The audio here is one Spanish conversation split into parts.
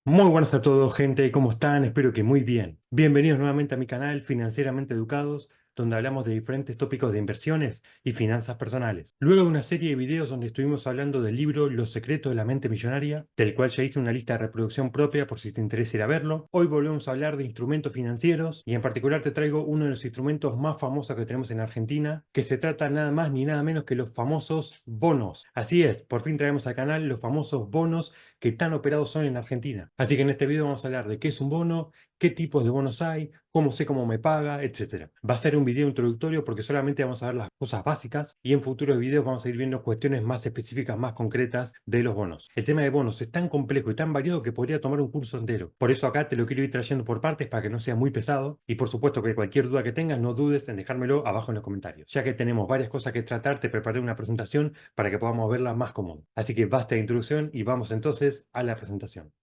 Muy buenas a todos, gente. ¿Cómo están? Espero que muy bien. Bienvenidos nuevamente a mi canal Financieramente Educados, donde hablamos de diferentes tópicos de inversiones y finanzas personales. Luego de una serie de videos donde estuvimos hablando del libro Los secretos de la mente millonaria, del cual ya hice una lista de reproducción propia por si te interesa ir a verlo, hoy volvemos a hablar de instrumentos financieros y en particular te traigo uno de los instrumentos más famosos que tenemos en Argentina, que se trata nada más ni nada menos que los famosos bonos. Así es, por fin traemos al canal los famosos bonos que tan operados son en Argentina. Así que en este video vamos a hablar de qué es un bono, qué tipos de bonos hay, cómo sé cómo me paga, etcétera. Va a ser un video introductorio porque solamente vamos a ver las cosas básicas y en futuros videos vamos a ir viendo cuestiones más específicas, más concretas de los bonos. El tema de bonos es tan complejo y tan variado que podría tomar un curso entero. Por eso acá te lo quiero ir trayendo por partes para que no sea muy pesado y por supuesto que cualquier duda que tengas no dudes en dejármelo abajo en los comentarios. Ya que tenemos varias cosas que tratar, te preparé una presentación para que podamos verla más común. Así que basta de introducción y vamos entonces a la presentación.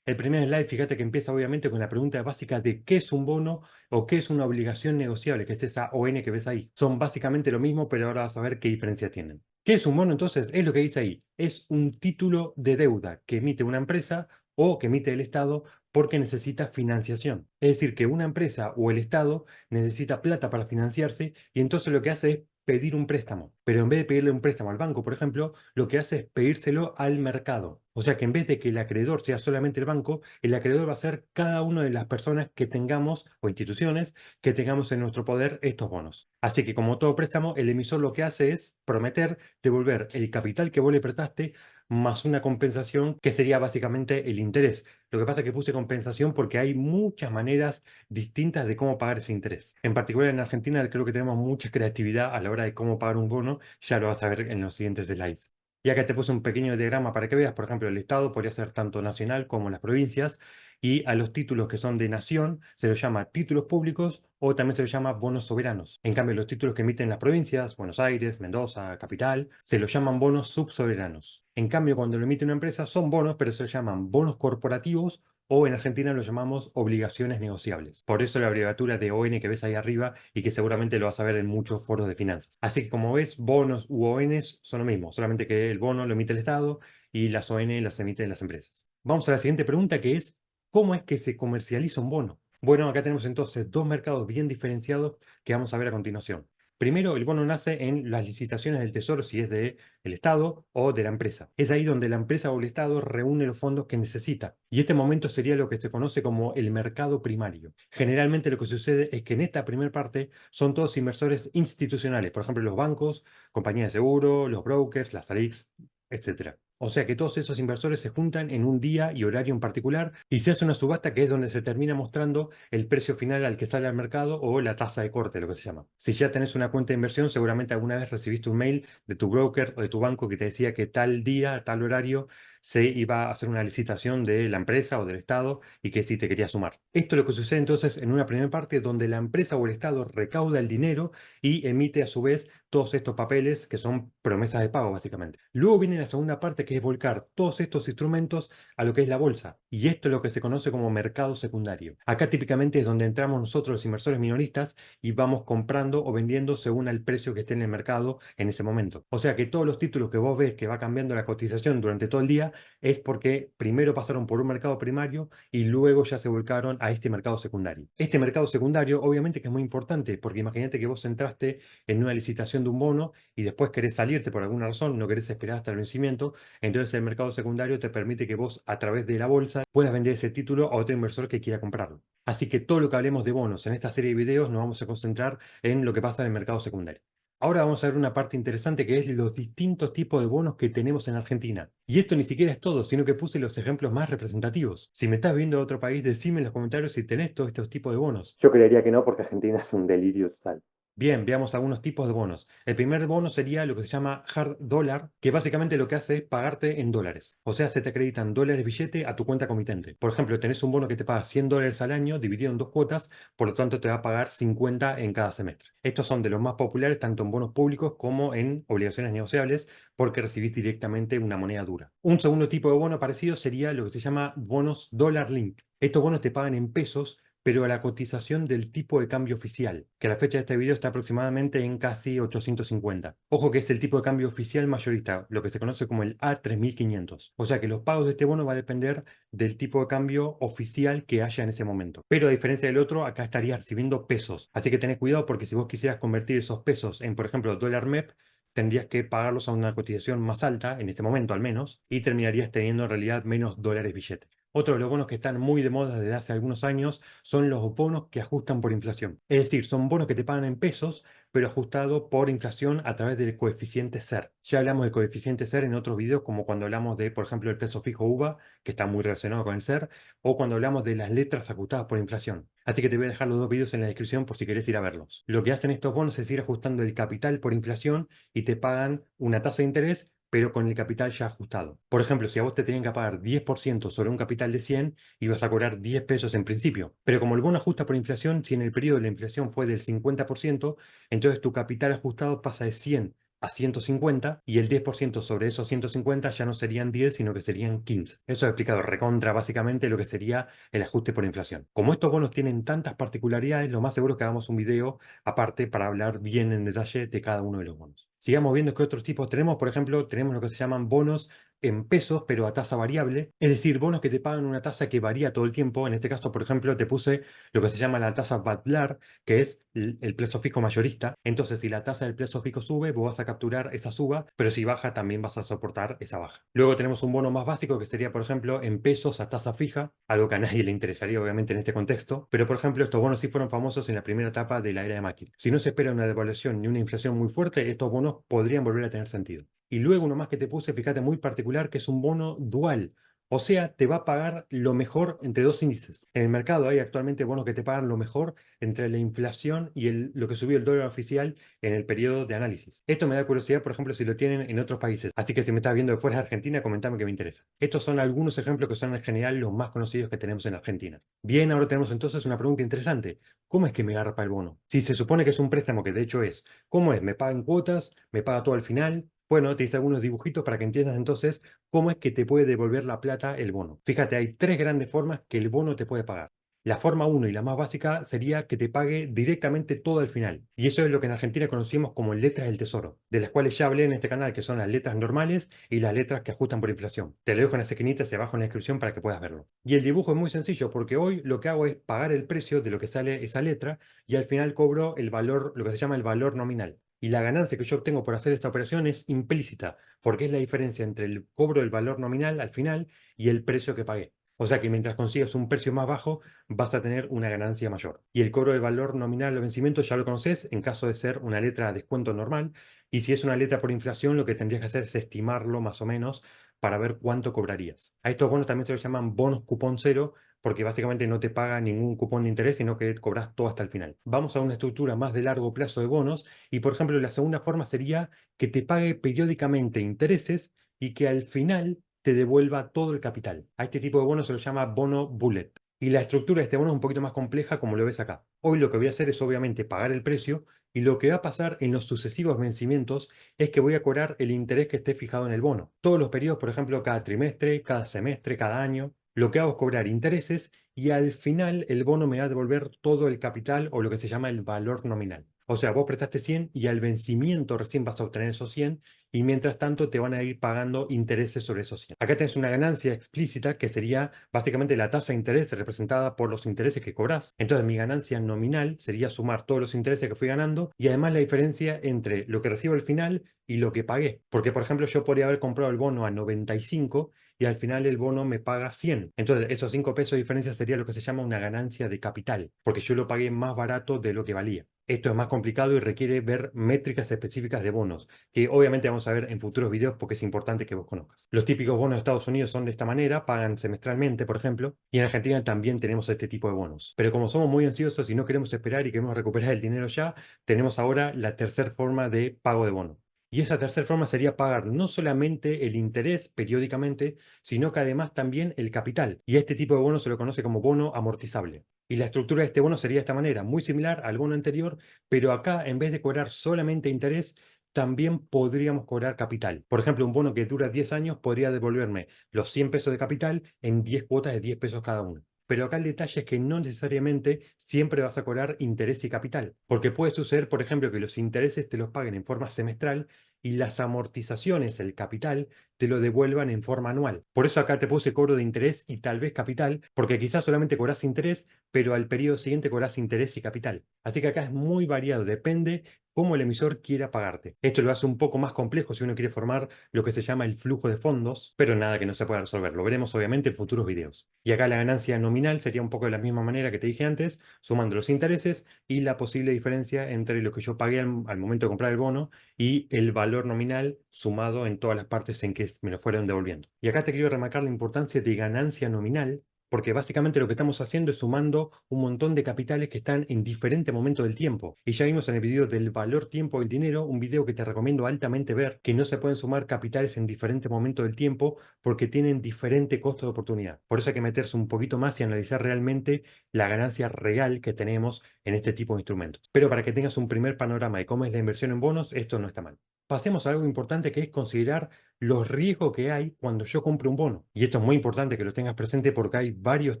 El primer slide, fíjate que empieza obviamente con la pregunta básica de qué es un bono o qué es una obligación negociable, que es esa ON que ves ahí. Son básicamente lo mismo, pero ahora vas a ver qué diferencia tienen. ¿Qué es un bono entonces? Es lo que dice ahí. Es un título de deuda que emite una empresa o que emite el Estado porque necesita financiación. Es decir, que una empresa o el Estado necesita plata para financiarse y entonces lo que hace es pedir un préstamo. Pero en vez de pedirle un préstamo al banco, por ejemplo, lo que hace es pedírselo al mercado. O sea que en vez de que el acreedor sea solamente el banco, el acreedor va a ser cada una de las personas que tengamos o instituciones que tengamos en nuestro poder estos bonos. Así que como todo préstamo, el emisor lo que hace es prometer devolver el capital que vos le prestaste más una compensación que sería básicamente el interés. Lo que pasa es que puse compensación porque hay muchas maneras distintas de cómo pagar ese interés. En particular en Argentina creo que tenemos mucha creatividad a la hora de cómo pagar un bono, ya lo vas a ver en los siguientes slides. Y acá te puse un pequeño diagrama para que veas, por ejemplo, el Estado podría ser tanto nacional como las provincias, y a los títulos que son de nación se los llama títulos públicos o también se los llama bonos soberanos. En cambio, los títulos que emiten las provincias, Buenos Aires, Mendoza, Capital, se los llaman bonos subsoberanos. En cambio, cuando lo emite una empresa son bonos, pero se los llaman bonos corporativos o en Argentina lo llamamos obligaciones negociables. Por eso la abreviatura de ON que ves ahí arriba y que seguramente lo vas a ver en muchos foros de finanzas. Así que como ves, bonos u ONs son lo mismo, solamente que el bono lo emite el Estado y las ON las emiten las empresas. Vamos a la siguiente pregunta que es, ¿cómo es que se comercializa un bono? Bueno, acá tenemos entonces dos mercados bien diferenciados que vamos a ver a continuación. Primero, el bono nace en las licitaciones del Tesoro, si es del Estado o de la empresa. Es ahí donde la empresa o el Estado reúne los fondos que necesita. Y este momento sería lo que se conoce como el mercado primario. Generalmente lo que sucede es que en esta primera parte son todos inversores institucionales, por ejemplo, los bancos, compañías de seguro, los brokers, las ARICs, etcétera. O sea que todos esos inversores se juntan en un día y horario en particular y se hace una subasta que es donde se termina mostrando el precio final al que sale al mercado o la tasa de corte, lo que se llama. Si ya tenés una cuenta de inversión, seguramente alguna vez recibiste un mail de tu broker o de tu banco que te decía que tal día, tal horario, se iba a hacer una licitación de la empresa o del Estado y que sí te quería sumar. Esto es lo que sucede entonces en una primera parte donde la empresa o el Estado recauda el dinero y emite a su vez todos estos papeles que son promesas de pago básicamente. Luego viene la segunda parte que es volcar todos estos instrumentos a lo que es la bolsa y esto es lo que se conoce como mercado secundario. Acá típicamente es donde entramos nosotros los inversores minoristas y vamos comprando o vendiendo según el precio que esté en el mercado en ese momento. O sea que todos los títulos que vos ves que va cambiando la cotización durante todo el día es porque primero pasaron por un mercado primario y luego ya se volcaron a este mercado secundario. Este mercado secundario obviamente que es muy importante porque imagínate que vos entraste en una licitación de un bono y después querés salirte por alguna razón, no querés esperar hasta el vencimiento, entonces el mercado secundario te permite que vos a través de la bolsa puedas vender ese título a otro inversor que quiera comprarlo. Así que todo lo que hablemos de bonos en esta serie de videos nos vamos a concentrar en lo que pasa en el mercado secundario. Ahora vamos a ver una parte interesante que es los distintos tipos de bonos que tenemos en Argentina. Y esto ni siquiera es todo, sino que puse los ejemplos más representativos. Si me estás viendo de otro país, decime en los comentarios si tenés todos estos tipos de bonos. Yo creería que no, porque Argentina es un delirio total. Bien, veamos algunos tipos de bonos. El primer bono sería lo que se llama hard dollar, que básicamente lo que hace es pagarte en dólares. O sea, se te acreditan dólares billete a tu cuenta comitente. Por ejemplo, tenés un bono que te paga $100 al año dividido en dos cuotas, por lo tanto te va a pagar 50 en cada semestre. Estos son de los más populares tanto en bonos públicos como en obligaciones negociables, porque recibís directamente una moneda dura. Un segundo tipo de bono parecido sería lo que se llama bonos dólar link. Estos bonos te pagan en pesos pero a la cotización del tipo de cambio oficial, que a la fecha de este video está aproximadamente en casi 850. Ojo que es el tipo de cambio oficial mayorista, lo que se conoce como el A3500. O sea que los pagos de este bono va a depender del tipo de cambio oficial que haya en ese momento. Pero a diferencia del otro, acá estarías recibiendo pesos. Así que tened cuidado porque si vos quisieras convertir esos pesos en, por ejemplo, dólar MEP, tendrías que pagarlos a una cotización más alta, en este momento al menos, y terminarías teniendo en realidad menos dólares billete. Otro de los bonos que están muy de moda desde hace algunos años son los bonos que ajustan por inflación. Es decir, son bonos que te pagan en pesos, pero ajustado por inflación a través del coeficiente SER. Ya hablamos del coeficiente SER en otros videos, como cuando hablamos de, por ejemplo, el peso fijo UVA, que está muy relacionado con el SER, o cuando hablamos de las letras ajustadas por inflación. Así que te voy a dejar los dos videos en la descripción por si querés ir a verlos. Lo que hacen estos bonos es ir ajustando el capital por inflación y te pagan una tasa de interés pero con el capital ya ajustado. Por ejemplo, si a vos te tenían que pagar 10% sobre un capital de 100, ibas a cobrar 10 pesos en principio. Pero como el bono ajusta por inflación, si en el periodo la inflación fue del 50%, entonces tu capital ajustado pasa de 100 a 150 y el 10% sobre esos 150 ya no serían 10, sino que serían 15. Eso ha explicado recontra básicamente lo que sería el ajuste por inflación. Como estos bonos tienen tantas particularidades, lo más seguro es que hagamos un video aparte para hablar bien en detalle de cada uno de los bonos. Sigamos viendo qué otros tipos tenemos. Por ejemplo, tenemos lo que se llaman bonos en pesos, pero a tasa variable. Es decir, bonos que te pagan una tasa que varía todo el tiempo. En este caso, por ejemplo, te puse lo que se llama la tasa Badlar, que es el plazo fijo mayorista. Entonces, si la tasa del plazo fijo sube, vos vas a capturar esa suba, pero si baja, también vas a soportar esa baja. Luego tenemos un bono más básico que sería, por ejemplo, en pesos a tasa fija, algo que a nadie le interesaría, obviamente, en este contexto. Pero, por ejemplo, estos bonos sí fueron famosos en la primera etapa de la era de Macri. Si no se espera una devaluación ni una inflación muy fuerte, estos bonos podrían volver a tener sentido. Y luego uno más que te puse, fíjate, muy particular, que es un bono dual. O sea, te va a pagar lo mejor entre dos índices. En el mercado hay actualmente bonos que te pagan lo mejor entre la inflación y lo que subió el dólar oficial en el periodo de análisis. Esto me da curiosidad, por ejemplo, si lo tienen en otros países. Así que si me estás viendo de fuera de Argentina, comentame que me interesa. Estos son algunos ejemplos que son en general los más conocidos que tenemos en Argentina. Bien, ahora tenemos entonces una pregunta interesante. ¿Cómo es que me garpa el bono? Si se supone que es un préstamo, que de hecho es, ¿cómo es? ¿Me pagan cuotas? ¿Me paga todo al final? Bueno, te hice algunos dibujitos para que entiendas entonces cómo es que te puede devolver la plata el bono. Fíjate, hay tres grandes formas que el bono te puede pagar. La forma uno y la más básica sería que te pague directamente todo al final. Y eso es lo que en Argentina conocemos como letras del tesoro, de las cuales ya hablé en este canal, que son las letras normales y las letras que ajustan por inflación. Te lo dejo en las esquinitas y abajo en la descripción para que puedas verlo. Y el dibujo es muy sencillo porque hoy lo que hago es pagar el precio de lo que sale esa letra y al final cobro el valor, lo que se llama el valor nominal. Y la ganancia que yo obtengo por hacer esta operación es implícita, porque es la diferencia entre el cobro del valor nominal al final y el precio que pagué. O sea que mientras consigas un precio más bajo, vas a tener una ganancia mayor. Y el cobro del valor nominal al vencimiento ya lo conoces en caso de ser una letra de descuento normal. Y si es una letra por inflación, lo que tendrías que hacer es estimarlo más o menos para ver cuánto cobrarías. A estos bonos también se los llaman bonos cupón cero, porque básicamente no te paga ningún cupón de interés, sino que cobras todo hasta el final. Vamos a una estructura más de largo plazo de bonos y, por ejemplo, la segunda forma sería que te pague periódicamente intereses y que al final te devuelva todo el capital. A este tipo de bono se lo llama bono bullet. Y la estructura de este bono es un poquito más compleja como lo ves acá. Hoy lo que voy a hacer es obviamente pagar el precio y lo que va a pasar en los sucesivos vencimientos es que voy a cobrar el interés que esté fijado en el bono. Todos los periodos, por ejemplo, cada trimestre, cada semestre, cada año, lo que hago es cobrar intereses y al final el bono me va a devolver todo el capital o lo que se llama el valor nominal. O sea, vos prestaste 100 y al vencimiento recién vas a obtener esos 100 y mientras tanto te van a ir pagando intereses sobre esos 100. Acá tenés una ganancia explícita que sería básicamente la tasa de interés representada por los intereses que cobras. Entonces mi ganancia nominal sería sumar todos los intereses que fui ganando y además la diferencia entre lo que recibo al final y lo que pagué. Porque, por ejemplo, yo podría haber comprado el bono a 95 y al final el bono me paga 100. Entonces, esos 5 pesos de diferencia sería lo que se llama una ganancia de capital, porque yo lo pagué más barato de lo que valía. Esto es más complicado y requiere ver métricas específicas de bonos, que obviamente vamos a ver en futuros videos porque es importante que vos conozcas. Los típicos bonos de Estados Unidos son de esta manera, pagan semestralmente, por ejemplo, y en Argentina también tenemos este tipo de bonos. Pero como somos muy ansiosos y no queremos esperar y queremos recuperar el dinero ya, tenemos ahora la tercera forma de pago de bono. Y esa tercera forma sería pagar no solamente el interés periódicamente, sino que además también el capital. Y a este tipo de bono se lo conoce como bono amortizable. Y la estructura de este bono sería de esta manera, muy similar al bono anterior, pero acá en vez de cobrar solamente interés, también podríamos cobrar capital. Por ejemplo, un bono que dura 10 años podría devolverme los 100 pesos de capital en 10 cuotas de 10 pesos cada uno. pero acá el detalle es que no necesariamente siempre vas a cobrar interés y capital, porque puede suceder, por ejemplo, que los intereses te los paguen en forma semestral y las amortizaciones, el capital, te lo devuelvan en forma anual. Por eso acá te puse cobro de interés y tal vez capital, porque quizás solamente cobras interés, pero al periodo siguiente cobras interés y capital. Así que acá es muy variado, depende cómo el emisor quiera pagarte. Esto lo hace un poco más complejo si uno quiere formar lo que se llama el flujo de fondos, pero nada que no se pueda resolver. Lo veremos obviamente en futuros videos. Y acá la ganancia nominal sería un poco de la misma manera que te dije antes, sumando los intereses y la posible diferencia entre lo que yo pagué al momento de comprar el bono y el valor nominal sumado en todas las partes en que me lo fueron devolviendo. Y acá te quiero remarcar la importancia de ganancia nominal, porque básicamente lo que estamos haciendo es sumando un montón de capitales que están en diferente momento del tiempo. Y ya vimos en el video del valor tiempo del dinero, un video que te recomiendo altamente ver, que no se pueden sumar capitales en diferente momento del tiempo porque tienen diferente costo de oportunidad. Por eso hay que meterse un poquito más y analizar realmente la ganancia real que tenemos en este tipo de instrumentos. Pero para que tengas un primer panorama de cómo es la inversión en bonos, esto no está mal. Pasemos a algo importante que es considerar los riesgos que hay cuando yo compro un bono. Y esto es muy importante que lo tengas presente porque hay varios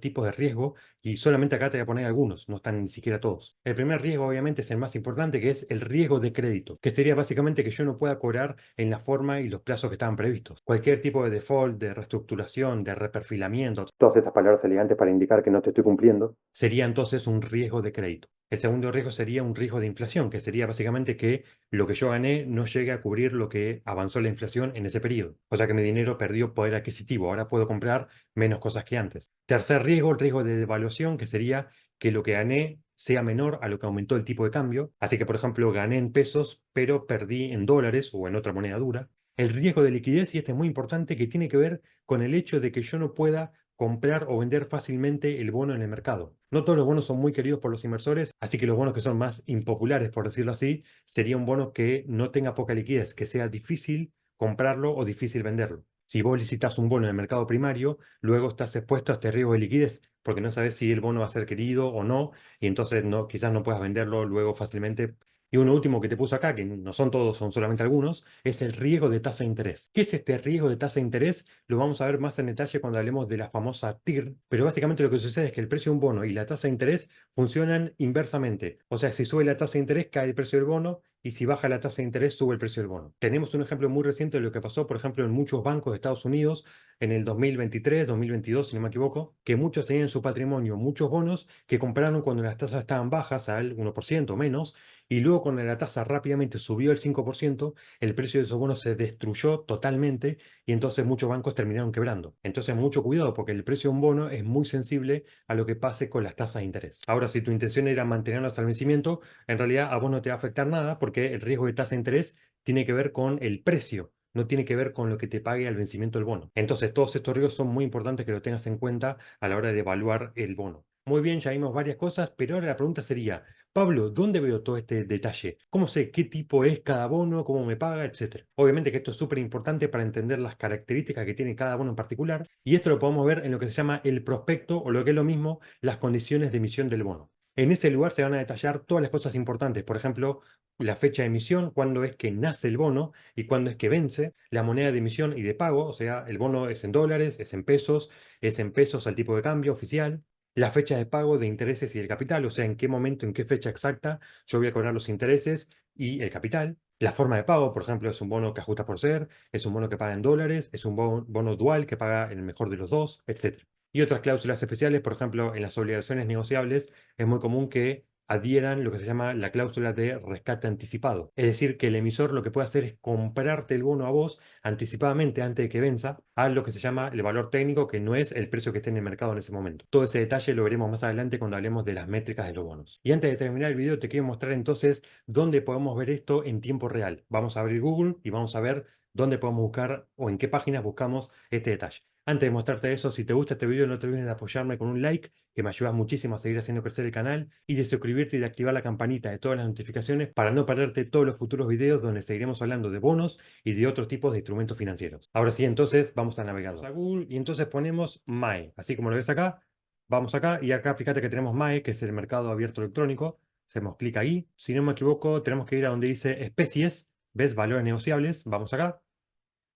tipos de riesgo y solamente acá te voy a poner algunos, no están ni siquiera todos. El primer riesgo obviamente es el más importante, que es el riesgo de crédito, que sería básicamente que yo no pueda cobrar en la forma y los plazos que estaban previstos. Cualquier tipo de default, de reestructuración, de reperfilamiento, todas estas palabras elegantes para indicar que no te estoy cumpliendo, sería entonces un riesgo de crédito. El segundo riesgo sería un riesgo de inflación, que sería básicamente que lo que yo gané no llegue a cubrir lo que avanzó la inflación en ese periodo. O sea que mi dinero perdió poder adquisitivo, ahora puedo comprar menos cosas que antes. Tercer riesgo, el riesgo de devaluación, que sería que lo que gané sea menor a lo que aumentó el tipo de cambio. Así que, por ejemplo, gané en pesos, pero perdí en dólares o en otra moneda dura. El riesgo de liquidez, y este es muy importante, que tiene que ver con el hecho de que yo no pueda comprar o vender fácilmente el bono en el mercado. No todos los bonos son muy queridos por los inversores, así que los bonos que son más impopulares, por decirlo así, sería un bono que no tenga poca liquidez, que sea difícil comprarlo o difícil venderlo. Si vos licitas un bono en el mercado primario, luego estás expuesto a este riesgo de liquidez, porque no sabes si el bono va a ser querido o no, y entonces no, quizás no puedas venderlo luego fácilmente. Y uno último que te puso acá, que no son todos, son solamente algunos, es el riesgo de tasa de interés. ¿Qué es este riesgo de tasa de interés? Lo vamos a ver más en detalle cuando hablemos de la famosa TIR, pero básicamente lo que sucede es que el precio de un bono y la tasa de interés funcionan inversamente. O sea, si sube la tasa de interés, cae el precio del bono, y si baja la tasa de interés, sube el precio del bono. Tenemos un ejemplo muy reciente de lo que pasó, por ejemplo, en muchos bancos de Estados Unidos en el 2023, 2022, si no me equivoco, que muchos tenían en su patrimonio muchos bonos que compraron cuando las tasas estaban bajas, al 1% o menos, y luego cuando la tasa rápidamente subió al 5%, el precio de esos bonos se destruyó totalmente y entonces muchos bancos terminaron quebrando. Entonces mucho cuidado porque el precio de un bono es muy sensible a lo que pase con las tasas de interés. Ahora, si tu intención era mantenerlo hasta el vencimiento, en realidad a vos no te va a afectar nada porque el riesgo de tasa de interés tiene que ver con el precio, no tiene que ver con lo que te pague al vencimiento del bono. Entonces, todos estos riesgos son muy importantes que lo tengas en cuenta a la hora de evaluar el bono. Muy bien, ya vimos varias cosas, pero ahora la pregunta sería, Pablo, ¿dónde veo todo este detalle? ¿Cómo sé qué tipo es cada bono, cómo me paga, etcétera? Obviamente que esto es súper importante para entender las características que tiene cada bono en particular, y esto lo podemos ver en lo que se llama el prospecto, o lo que es lo mismo, las condiciones de emisión del bono. En ese lugar se van a detallar todas las cosas importantes, por ejemplo, la fecha de emisión, cuándo es que nace el bono y cuándo es que vence, la moneda de emisión y de pago, o sea, el bono es en dólares, es en pesos al tipo de cambio oficial, la fecha de pago de intereses y el capital, o sea, en qué momento, en qué fecha exacta yo voy a cobrar los intereses y el capital, la forma de pago, por ejemplo, es un bono que ajusta por ser, es un bono que paga en dólares, es un bono dual que paga en el mejor de los dos, etc. Y otras cláusulas especiales, por ejemplo, en las obligaciones negociables es muy común que adhieran lo que se llama la cláusula de rescate anticipado. Es decir, que el emisor lo que puede hacer es comprarte el bono a vos anticipadamente antes de que venza a lo que se llama el valor técnico, que no es el precio que esté en el mercado en ese momento. Todo ese detalle lo veremos más adelante cuando hablemos de las métricas de los bonos. Y antes de terminar el video te quiero mostrar entonces dónde podemos ver esto en tiempo real. Vamos a abrir Google y vamos a ver dónde podemos buscar o en qué páginas buscamos este detalle. Antes de mostrarte eso, si te gusta este video, no te olvides de apoyarme con un like, que me ayudas muchísimo a seguir haciendo crecer el canal, y de suscribirte y de activar la campanita de todas las notificaciones para no perderte todos los futuros videos donde seguiremos hablando de bonos y de otros tipos de instrumentos financieros. Ahora sí, entonces vamos al navegador. Vamos a Google y entonces ponemos MAE, así como lo ves acá. Vamos acá y acá fíjate que tenemos MAE, que es el mercado abierto electrónico. Hacemos clic ahí. Si no me equivoco, tenemos que ir a donde dice especies. ¿Ves? Valores negociables. Vamos acá.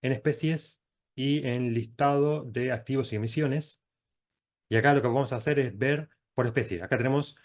En especies y en listado de activos y emisiones. Y acá lo que vamos a hacer es ver por especie. Acá tenemos,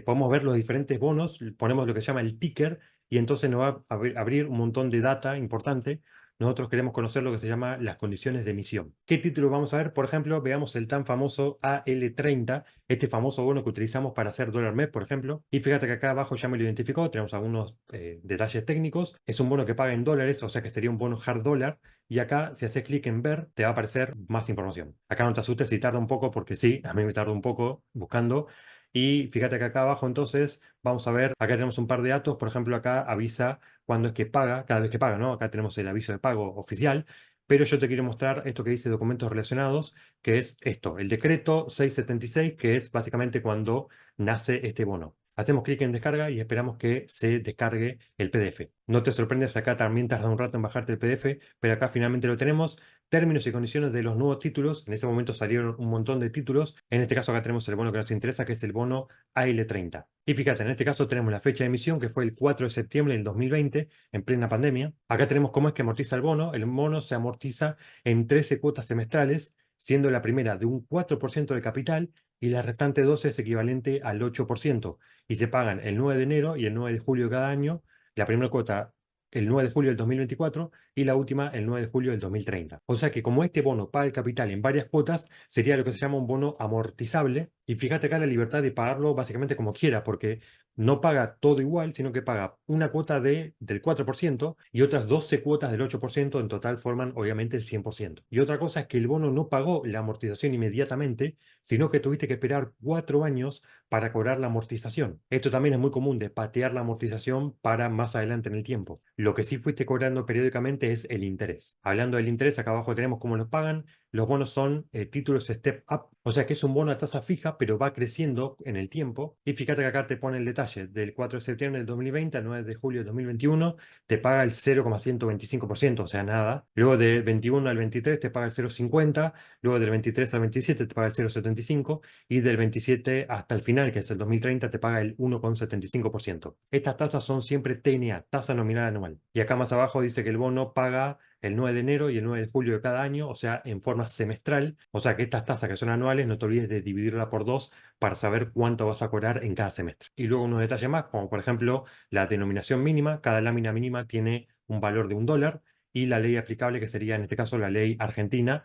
podemos ver los diferentes bonos, ponemos lo que se llama el ticker y entonces nos va a abrir un montón de data importante. Nosotros queremos conocer lo que se llama las condiciones de emisión. ¿Qué título vamos a ver? Por ejemplo, veamos el tan famoso AL30, este famoso bono que utilizamos para hacer dólar MEP, por ejemplo. Y fíjate que acá abajo ya me lo identificó, tenemos algunos detalles técnicos. Es un bono que paga en dólares, o sea que sería un bono hard dólar. Y acá, si haces clic en ver, te va a aparecer más información. Acá no te asustes si tarda un poco, porque sí, a mí me tardó un poco buscando. Y fíjate que acá abajo entonces vamos a ver, acá tenemos un par de datos, por ejemplo acá avisa cuándo es que paga, cada vez que paga, ¿no? Acá tenemos el aviso de pago oficial, pero yo te quiero mostrar esto que dice documentos relacionados, que es esto, el decreto 676, que es básicamente cuando nace este bono. Hacemos clic en descarga y esperamos que se descargue el PDF. No te sorprendas, acá también tarda un rato en bajarte el PDF, pero acá finalmente lo tenemos. Términos y condiciones de los nuevos títulos. En ese momento salieron un montón de títulos. En este caso acá tenemos el bono que nos interesa, que es el bono AL30. Y fíjate, en este caso tenemos la fecha de emisión, que fue el 4 de septiembre del 2020, en plena pandemia. Acá tenemos cómo es que amortiza el bono. El bono se amortiza en 13 cuotas semestrales, siendo la primera de un 4% del capital y la restante 12 es equivalente al 8%. Y se pagan el 9 de enero y el 9 de julio de cada año. La primera cuota el 9 de julio del 2024 y la última el 9 de julio del 2030. O sea que como este bono paga el capital en varias cuotas, sería lo que se llama un bono amortizable. Y fíjate acá la libertad de pagarlo básicamente como quiera, porque no paga todo igual, sino que paga una cuota del 4% y otras 12 cuotas del 8%, en total forman obviamente el 100%. Y otra cosa es que el bono no pagó la amortización inmediatamente, sino que tuviste que esperar 4 años para cobrar la amortización. Esto también es muy común de patear la amortización para más adelante en el tiempo. Lo que sí fuiste cobrando periódicamente es el interés. Hablando del interés, acá abajo tenemos cómo los pagan. Los bonos son títulos Step Up, o sea que es un bono a tasa fija, pero va creciendo en el tiempo. Y fíjate que acá te pone el detalle, del 4 de septiembre del 2020 al 9 de julio del 2021, te paga el 0,125%, o sea, nada. Luego del 21 al 23 te paga el 0,50, luego del 23 al 27 te paga el 0,75 y del 27 hasta el final, que es el 2030, te paga el 1,75%. Estas tasas son siempre TNA, tasa nominal anual. Y acá más abajo dice que el bono paga el 9 de enero y el 9 de julio de cada año, o sea, en forma semestral. O sea que estas tasas que son anuales, no te olvides de dividirla por dos para saber cuánto vas a cobrar en cada semestre. Y luego unos detalles más, como por ejemplo la denominación mínima. Cada lámina mínima tiene un valor de $1 y la ley aplicable, que sería en este caso la ley argentina,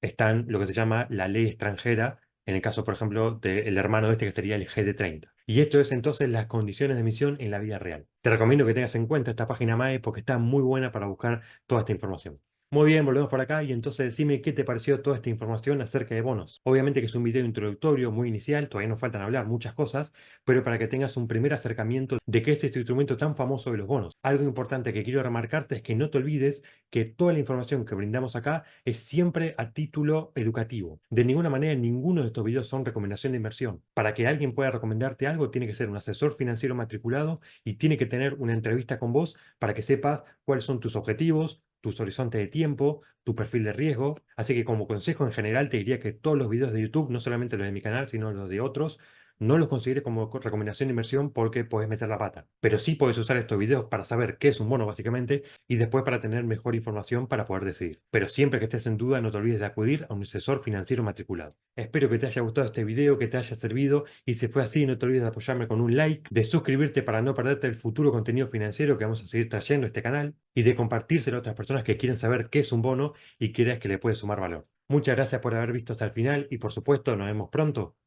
está en lo que se llama la ley extranjera, en el caso, por ejemplo, del hermano este que sería el GD30. Y esto es entonces las condiciones de emisión en la vida real. Te recomiendo que tengas en cuenta esta página MAE porque está muy buena para buscar toda esta información. Muy bien, volvemos por acá y entonces decime qué te pareció toda esta información acerca de bonos. Obviamente que es un video introductorio muy inicial, todavía nos faltan hablar muchas cosas, pero para que tengas un primer acercamiento de qué es este instrumento tan famoso de los bonos. Algo importante que quiero remarcarte es que no te olvides que toda la información que brindamos acá es siempre a título educativo. De ninguna manera, ninguno de estos videos son recomendación de inversión. Para que alguien pueda recomendarte algo, tiene que ser un asesor financiero matriculado y tiene que tener una entrevista con vos para que sepas cuáles son tus objetivos, tus horizontes de tiempo, tu perfil de riesgo. Así que como consejo en general te diría que todos los videos de YouTube, no solamente los de mi canal, sino los de otros, no los consideres como recomendación de inversión porque puedes meter la pata. Pero sí puedes usar estos videos para saber qué es un bono básicamente y después para tener mejor información para poder decidir. Pero siempre que estés en duda, no te olvides de acudir a un asesor financiero matriculado. Espero que te haya gustado este video, que te haya servido y si fue así, no te olvides de apoyarme con un like, de suscribirte para no perderte el futuro contenido financiero que vamos a seguir trayendo a este canal y de compartírselo a otras personas que quieren saber qué es un bono y creas que le puede sumar valor. Muchas gracias por haber visto hasta el final y por supuesto nos vemos pronto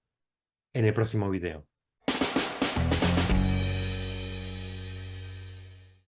en el próximo video.